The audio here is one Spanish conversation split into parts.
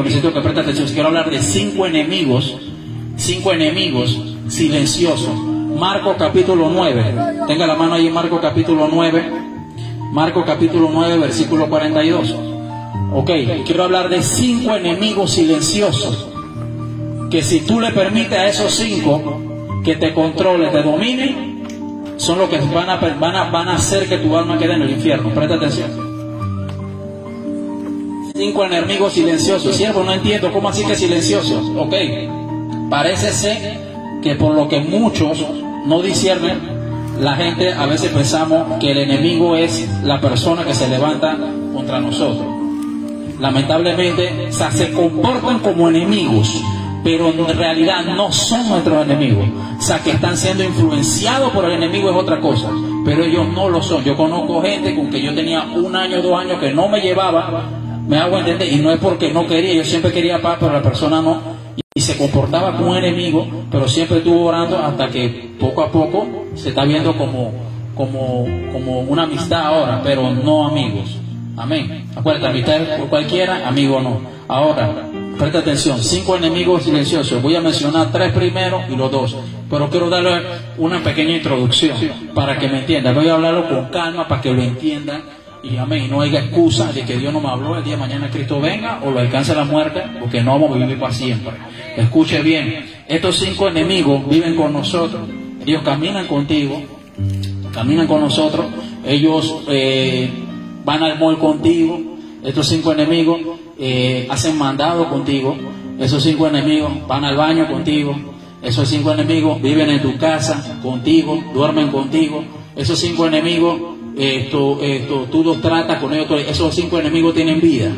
necesito que preste atención. Quiero hablar de 5 enemigos silenciosos. Marcos capítulo 9. Tenga la mano ahí en Marcos capítulo 9. Marcos capítulo 9, versículo 42. Ok, quiero hablar de 5 enemigos silenciosos. Que si tú le permites a esos 5 que te controlen, te dominen, son los que van a hacer que tu alma quede en el infierno. Presta atención. 5 enemigos silenciosos. Siervo, no entiendo, ¿cómo así que silenciosos? Ok, parece ser que por lo que muchos no disciernen, la gente a veces pensamos que el enemigo es la persona que se levanta contra nosotros. Lamentablemente, o sea, se comportan como enemigos, pero en realidad no son nuestros enemigos. O sea, que están siendo influenciados por el enemigo es otra cosa, pero ellos no lo son. Yo conozco gente con que yo tenía 1 año, 2 años que no me llevaba, me hago entender, y no es porque no quería, yo siempre quería paz, pero la persona no, y se comportaba como un enemigo, pero siempre estuvo orando hasta que poco a poco se está viendo como una amistad ahora, pero no amigos. Amén. Acuérdate, amistad por cualquiera, amigo no. Ahora, presta atención, 5 enemigos silenciosos. Voy a mencionar 3 primero y los 2, pero quiero darle una pequeña introducción para que me entiendan. Voy a hablarlo con calma para que lo entiendan. Y amén, no haya excusa de que Dios no me habló, el día de mañana Cristo venga o lo alcance la muerte, porque no vamos a vivir para siempre. Escuche bien, estos 5 enemigos viven con nosotros, ellos caminan contigo, caminan con nosotros, ellos van al mall contigo, estos 5 enemigos hacen mandado contigo, esos 5 enemigos van al baño contigo, esos 5 enemigos viven en tu casa contigo, duermen contigo, esos 5 enemigos tú los tratas con ellos. Esos 5 enemigos tienen vida,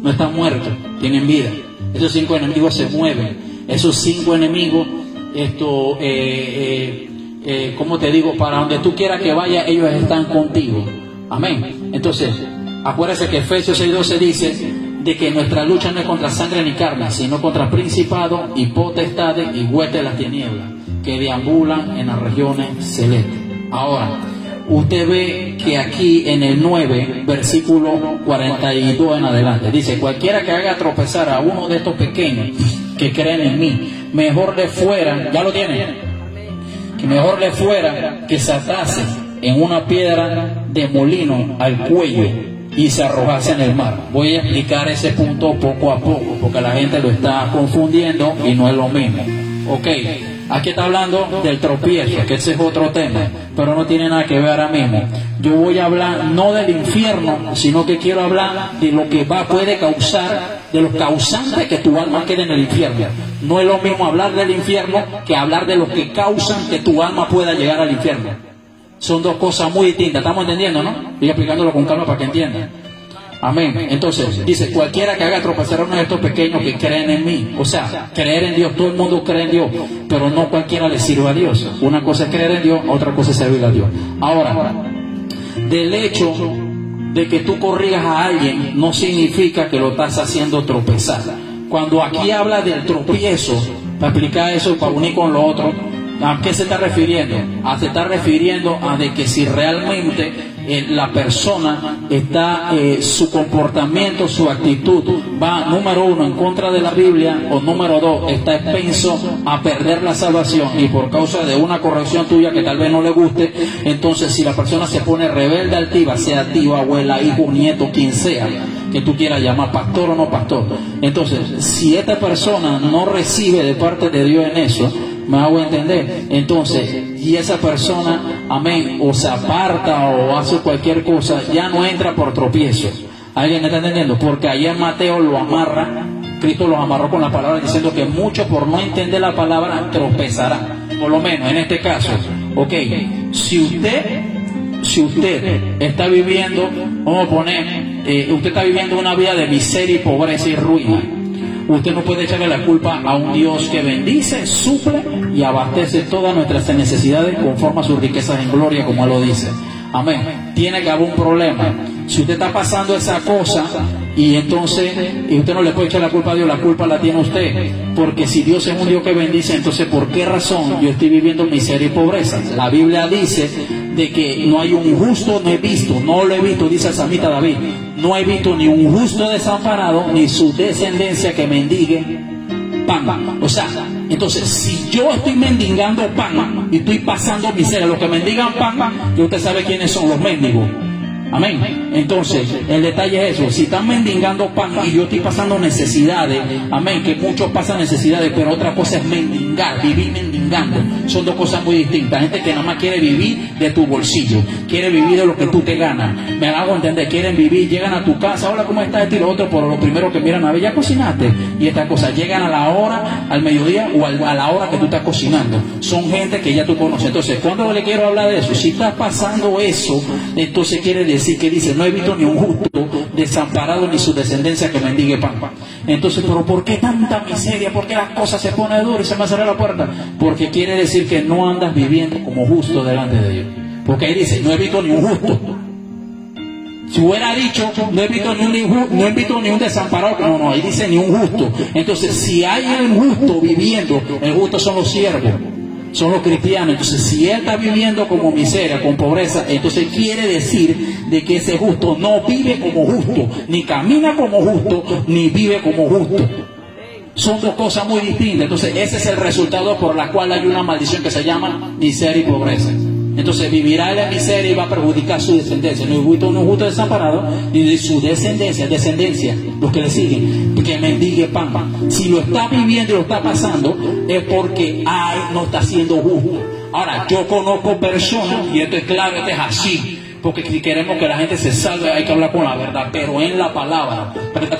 no están muertos, tienen vida. Esos 5 enemigos se mueven. Esos 5 enemigos, ¿cómo te digo? Para donde tú quieras que vaya, ellos están contigo. Amén. Entonces, acuérdate que Efesios 6:12 dice de que nuestra lucha no es contra sangre ni carne, sino contra principados y potestades y huestes de las tinieblas que deambulan en las regiones celestes. Ahora, usted ve que aquí en el 9, versículo 42 en adelante, dice: cualquiera que haga tropezar a uno de estos pequeños que creen en mí, mejor le fuera, ¿ya lo tiene? Que mejor le fuera que se atase en una piedra de molino al cuello y se arrojase en el mar. Voy a explicar ese punto poco a poco, porque la gente lo está confundiendo y no es lo mismo. Ok, aquí está hablando del tropiezo, que ese es otro tema, pero no tiene nada que ver ahora mismo. Yo voy a hablar no del infierno, sino que quiero hablar de lo que puede causar, de los causantes que tu alma quede en el infierno. No es lo mismo hablar del infierno que hablar de los que causan que tu alma pueda llegar al infierno. Son dos cosas muy distintas, ¿estamos entendiendo, no? Voy explicándolo con calma para que entiendan. Amén. Entonces, dice: cualquiera que haga tropezar a uno de estos pequeños que creen en mí. O sea, creer en Dios, todo el mundo cree en Dios, pero no cualquiera le sirve a Dios. Una cosa es creer en Dios, otra cosa es servir a Dios. Ahora, del hecho de que tú corrijas a alguien no significa que lo estás haciendo tropezar. Cuando aquí habla del tropiezo, para explicar eso, para unir con lo otro, ¿a qué se está refiriendo? Se está refiriendo a de que si realmente la persona está, su comportamiento, su actitud va, número 1, en contra de la Biblia, o número 2, está expenso a perder la salvación, y por causa de una corrección tuya que tal vez no le guste, entonces si la persona se pone rebelde, altiva, sea tío, abuela, hijo, nieto, quien sea que tú quieras llamar, pastor o no pastor, entonces si esta persona no recibe de parte de Dios en eso, me hago entender, entonces, y esa persona, amén, o se aparta o hace cualquier cosa, ya no entra por tropiezo. ¿Alguien está entendiendo? Porque ayer Mateo lo amarra, Cristo los amarró con la palabra diciendo que muchos por no entender la palabra tropezarán. Por lo menos en este caso, ok, si usted está viviendo, vamos a poner, usted está viviendo una vida de miseria y pobreza y ruina, usted no puede echarle la culpa a un Dios que bendice, suple y abastece todas nuestras necesidades conforme a sus riquezas en gloria, como Él lo dice. Amén. Tiene que haber un problema. Si usted está pasando esa cosa Y entonces, y usted no le puede echar la culpa a Dios, la culpa la tiene usted. Porque si Dios es un Dios que bendice, entonces ¿por qué razón yo estoy viviendo miseria y pobreza? La Biblia dice de que no hay un justo, no he visto, no lo he visto, dice el salmista David, no he visto ni un justo desamparado, ni su descendencia que mendigue pan. O sea, entonces, si yo estoy mendigando pan y estoy pasando miseria, los que mendigan pan, y usted sabe quiénes son los mendigos. Amén. Entonces, el detalle es eso. Si están mendigando pan y yo estoy pasando necesidades, amén, que muchos pasan necesidades, pero otra cosa es mendigar, vivir mendigando. Son dos cosas muy distintas. Gente que nada más quiere vivir de tu bolsillo, quiere vivir de lo que tú te ganas. Me hago entender, quieren vivir, llegan a tu casa, hola, ¿cómo estás? Esto y lo otro, por lo primero que miran, a ver, ya cocinaste. Y esta cosa, llegan a la hora, al mediodía o a la hora que tú estás cocinando. Son gente que ya tú conoces. Entonces, cuando le quiero hablar de eso, si estás pasando eso, entonces quiere decir que dice, no he visto ni un justo desamparado ni su descendencia que mendigue pan. Entonces, pero ¿por qué tanta miseria? ¿Por qué las cosas se ponen duras y se me cerra la puerta? Porque quiere decir que no andas viviendo como justo delante de Dios. Porque ahí dice, no he visto ni un justo. Si hubiera dicho, no he visto ni un desamparado, no, ahí dice ni un justo. Entonces, si hay un justo viviendo, el justo son los siervos, son los cristianos. Entonces, si él está viviendo como miseria, con pobreza, entonces quiere decir de que ese justo no vive como justo, ni camina como justo, ni vive como justo. Son dos cosas muy distintas. Entonces, ese es el resultado por la cual hay una maldición que se llama miseria y pobreza. Entonces, vivirá en la miseria y va a perjudicar su descendencia. No es justo desamparado, ni de su descendencia, los que le siguen, que mendigue pan. Si lo está viviendo y lo está pasando, es porque no está siendo justo. Ahora, yo conozco personas, y esto es claro, esto es así, porque si queremos que la gente se salve hay que hablar con la verdad, pero en la palabra.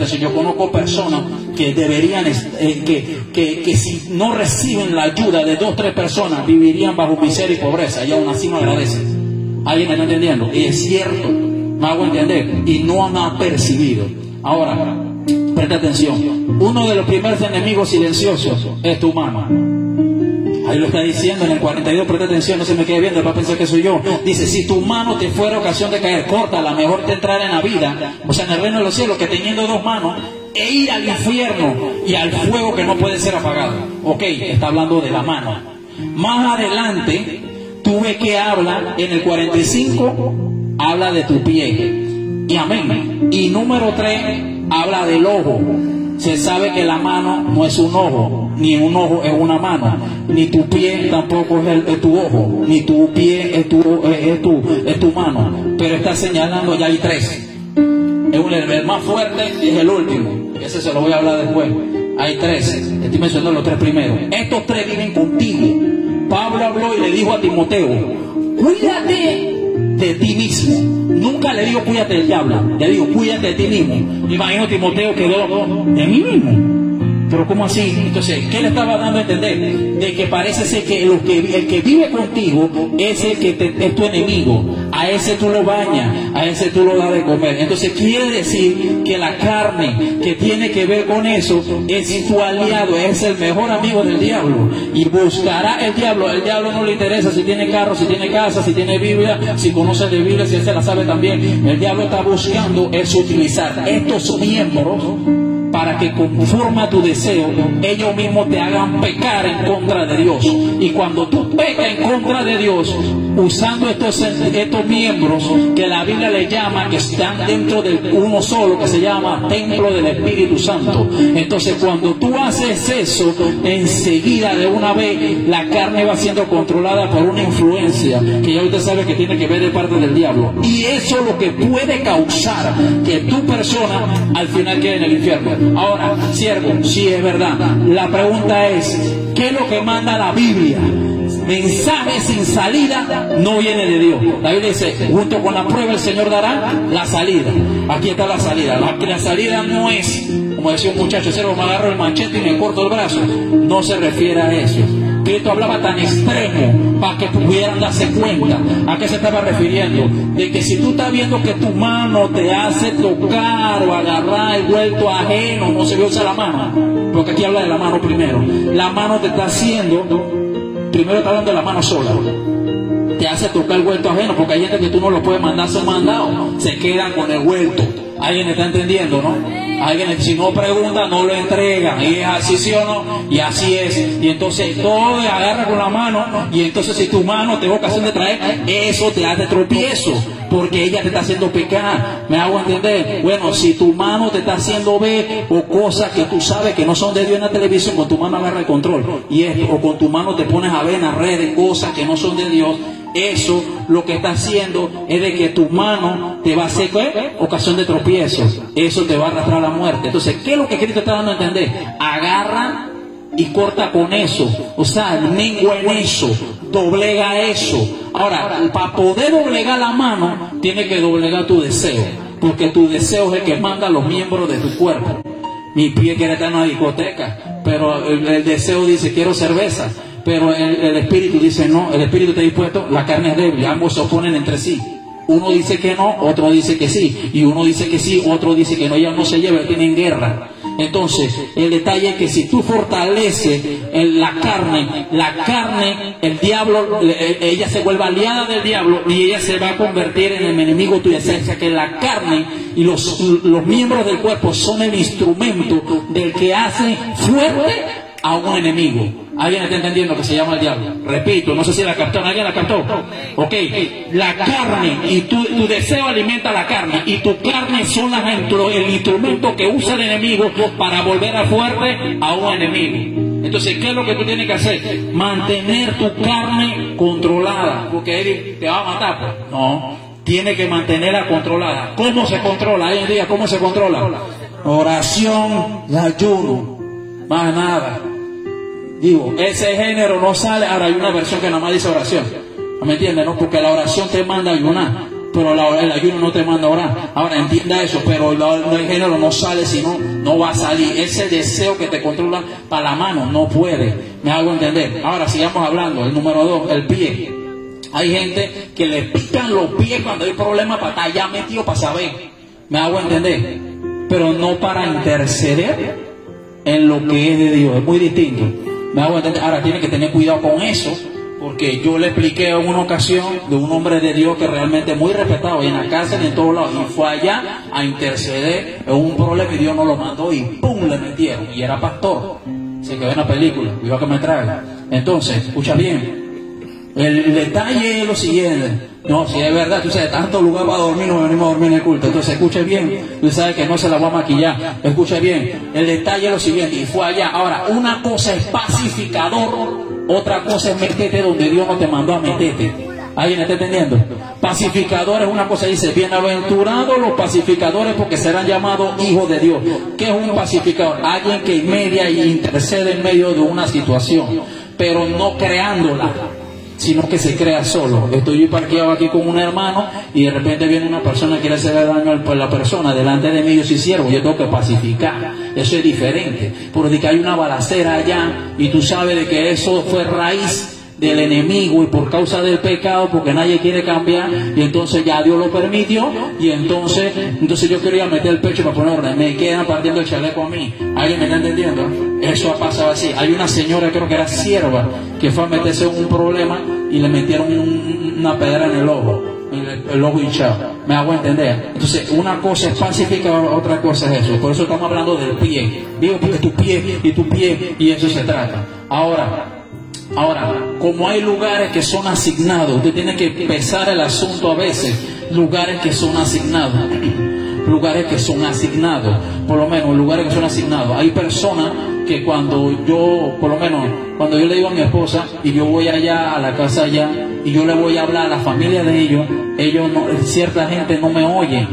Si yo conozco personas que deberían, que si no reciben la ayuda de 2 o 3 personas, vivirían bajo miseria y pobreza, y aún así no agradecen. ¿Alguien me está entendiendo? Y es cierto, me hago entender, y no han percibido. Ahora, presta atención, uno de los primeros enemigos silenciosos es tu mano. Ahí lo está diciendo en el 42, presta atención, no se me quede viendo, va a pensar que soy yo. Dice, si tu mano te fuera ocasión de caer, córtala, mejor te entrar en la vida, o sea, en el reino de los cielos, que teniendo 2 manos, e ir al infierno y al fuego que no puede ser apagado. Ok, está hablando de la mano. Más adelante, tú ves que habla, en el 45, habla de tu pie. Y amén. Y número 3, habla del ojo. Se sabe que la mano no es un ojo, ni un ojo es una mano, ni tu pie tampoco es tu ojo, ni tu pie es tu mano, pero está señalando, ya hay 3. El más fuerte es el último, ese se lo voy a hablar después. Hay 3, estoy mencionando los 3 primeros. Estos 3 viven contigo. Pablo habló y le dijo a Timoteo, cuídate de ti mismo. Nunca le digo cuídate del diablo, le digo cuídate de ti mismo. Imagino Timoteo quedó de mí mismo. Pero ¿cómo así? Entonces, ¿qué le estaba dando a entender? De que parece ser que el que vive contigo es el que es tu enemigo. A ese tú lo bañas, a ese tú lo das de comer. Entonces quiere decir que la carne que tiene que ver con eso es tu aliado, es el mejor amigo del diablo. Y buscará el diablo no le interesa si tiene carro, si tiene casa, si tiene Biblia, si conoce de Biblia, si él se la sabe también. El diablo está buscando es utilizar estos miembros para que conforme a tu deseo, ellos mismos te hagan pecar en contra de Dios. Y cuando tú pecas en contra de Dios, usando estos miembros que la Biblia le llama, que están dentro de uno solo, que se llama templo del Espíritu Santo. Entonces, cuando tú haces eso, enseguida de una vez, la carne va siendo controlada por una influencia que ya usted sabe que tiene que ver de parte del diablo. Y eso es lo que puede causar que tu persona al final quede en el infierno. Ahora, siervo, sí es verdad. La pregunta es, ¿qué es lo que manda la Biblia? Mensaje sin salida no viene de Dios. La Biblia dice, junto con la prueba el Señor dará la salida. Aquí está la salida. La salida no es, como decía un muchacho, siervo, me agarro el machete y me corto el brazo. No se refiere a eso. Cristo hablaba tan extremo para que pudieran darse cuenta. ¿A qué se estaba refiriendo? De que si tú estás viendo que tu mano te hace tocar o agarrar el vuelto ajeno, no se ve usar la mano, porque aquí habla de la mano primero. La mano te está haciendo, primero está dando la mano sola, te hace tocar el vuelto ajeno, porque hay gente que tú no lo puedes mandar, son mandados, se quedan con el vuelto. ¿Alguien está entendiendo, no? Alguien, si no pregunta, no lo entrega. Y es así, sí o no, y así es. Y entonces todo agarra con la mano, y entonces si tu mano te da ocasión de traer, eso te hace tropiezo, porque ella te está haciendo pecar. ¿Me hago entender? Bueno, si tu mano te está haciendo ver o cosas que tú sabes que no son de Dios en la televisión, con tu mano agarra el control. Y esto, o con tu mano te pones a ver en las redes cosas que no son de Dios. Eso lo que está haciendo es de que tu mano te va a hacer ocasión de tropiezo. Eso te va a arrastrar a la muerte. Entonces, ¿qué es lo que Cristo está dando a entender? Agarra y corta con eso. O sea, mengua en eso, doblega eso. Ahora, para poder doblegar la mano, tiene que doblegar tu deseo, porque tu deseo es el que manda los miembros de tu cuerpo. Mi pie quiere estar en una discoteca, pero el deseo dice quiero cerveza. Pero el espíritu dice no, el espíritu está dispuesto, la carne es débil, ambos se oponen entre sí. Uno dice que no, otro dice que sí, y uno dice que sí, otro dice que no, ya no se lleva, tienen guerra. Entonces, el detalle es que si tú fortaleces la carne, el diablo, ella se vuelve aliada del diablo y ella se va a convertir en el enemigo tuyo. O sea, que la carne y los miembros del cuerpo son el instrumento del que hace fuerte a un enemigo. ¿Alguien está entendiendo que se llama el diablo? Repito, no sé si la captó. ¿Alguien la captó? Ok, la carne y tu deseo alimenta la carne, y tu carne son el instrumento que usa el enemigo para volver a fuerte a un enemigo. Entonces, ¿qué es lo que tú tienes que hacer? Mantener tu carne controlada, porque él te va a matar, pues. No, tiene que mantenerla controlada. ¿Cómo se controla? Hoy en día, ¿cómo se controla? Oración y ayuno, más nada. Digo, ese género no sale. Ahora hay una versión que nada más dice oración. ¿Me entiendes? No, porque la oración te manda a ayunar, pero el ayuno no te manda a orar. Ahora entienda eso, pero el género no sale, si no va a salir. Ese deseo que te controla para la mano no puede. ¿Me hago entender? Ahora sigamos hablando. El número 2, el pie. Hay gente que le pican los pies cuando hay problemas para estar ya metido para saber. ¿Me hago entender? Pero no para interceder en lo que es de Dios. Es muy distinto. ¿Me hago entender? Ahora tiene que tener cuidado con eso, porque yo le expliqué en una ocasión de un hombre de Dios que realmente es muy respetado, y en la cárcel y en todos lados, y fue allá a interceder en un problema y Dios no lo mandó y ¡pum! Le metieron, y era pastor. Se quedó en la película, iba que me traga. Entonces, escucha bien, el detalle es lo siguiente. No, si es verdad, tú sabes, tanto lugar para dormir, no venimos a dormir en el culto. Entonces, escuche bien, tú sabes que no se la va a maquillar. Escuche bien, el detalle es lo siguiente, y fue allá. Ahora, una cosa es pacificador, otra cosa es meterte donde Dios no te mandó a meterte. ¿Alguien está entendiendo? Pacificador es una cosa, dice, bienaventurados los pacificadores porque serán llamados hijos de Dios. ¿Qué es un pacificador? Alguien que media y intercede en medio de una situación, pero no creándola, sino que se crea solo. Estoy parqueado aquí con un hermano y de repente viene una persona que quiere hacerle daño a la persona. Delante de mí yo soy siervo, yo tengo que pacificar. Eso es diferente, porque hay una balacera allá y tú sabes de que eso fue raíz del enemigo y por causa del pecado, porque nadie quiere cambiar, y entonces ya Dios lo permitió, y entonces yo quería meter el pecho para poner orden, me quedan partiendo el chaleco a mí. ¿Alguien me está entendiendo? Eso ha pasado así. Hay una señora, creo que era sierva, que fue a meterse en un problema y le metieron una pedra en el ojo, el ojo hinchado. ¿Me hago entender? Entonces, una cosa es pacificar, otra cosa es eso. Por eso estamos hablando del pie. Digo, porque tu pie, y eso se trata. Ahora, como hay lugares que son asignados, usted tiene que pesar el asunto a veces. Lugares que son asignados. Lugares que son asignados. Por lo menos, lugares que son asignados. Hay personas que cuando yo le digo a mi esposa, y yo voy allá a la casa allá, y yo le voy a hablar a la familia de ellos no, cierta gente no me oye.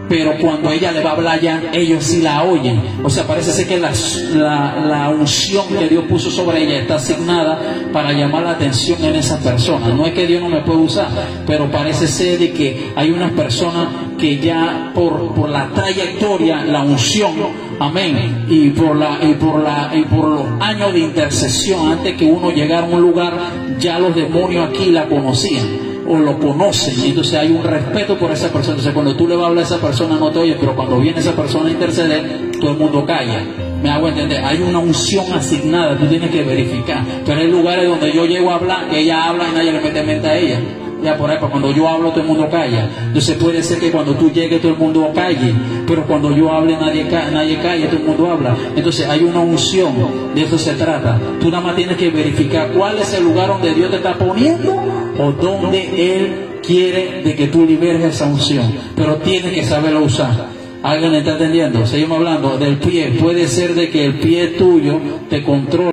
Pero cuando ella le va a hablar ya, ellos sí la oyen. O sea, parece ser que la unción que Dios puso sobre ella está asignada para llamar la atención en esa persona. No es que Dios no me puede usar, pero parece ser de que hay unas personas que ya por la trayectoria, la unción, amén, y por los años de intercesión, antes que uno llegara a un lugar, ya los demonios aquí la conocían o lo conocen, y entonces hay un respeto por esa persona. Entonces cuando tú le vas a hablar a esa persona no te oye, pero cuando viene esa persona a interceder, todo el mundo calla. Me hago entender, hay una unción asignada, tú tienes que verificar. Pero hay lugares donde yo llego a hablar, que ella habla y nadie le mete mente a ella. Ya por ahí, para cuando yo hablo todo el mundo calla. Entonces puede ser que cuando tú llegues todo el mundo calle, pero cuando yo hable nadie calla, todo el mundo habla. Entonces hay una unción, de eso se trata. Tú nada más tienes que verificar cuál es el lugar donde Dios te está poniendo o donde Él quiere de que tú liberes esa unción. Pero tienes que saberlo usar. ¿Alguien está entendiendo? Seguimos hablando del pie. Puede ser de que el pie tuyo te controle.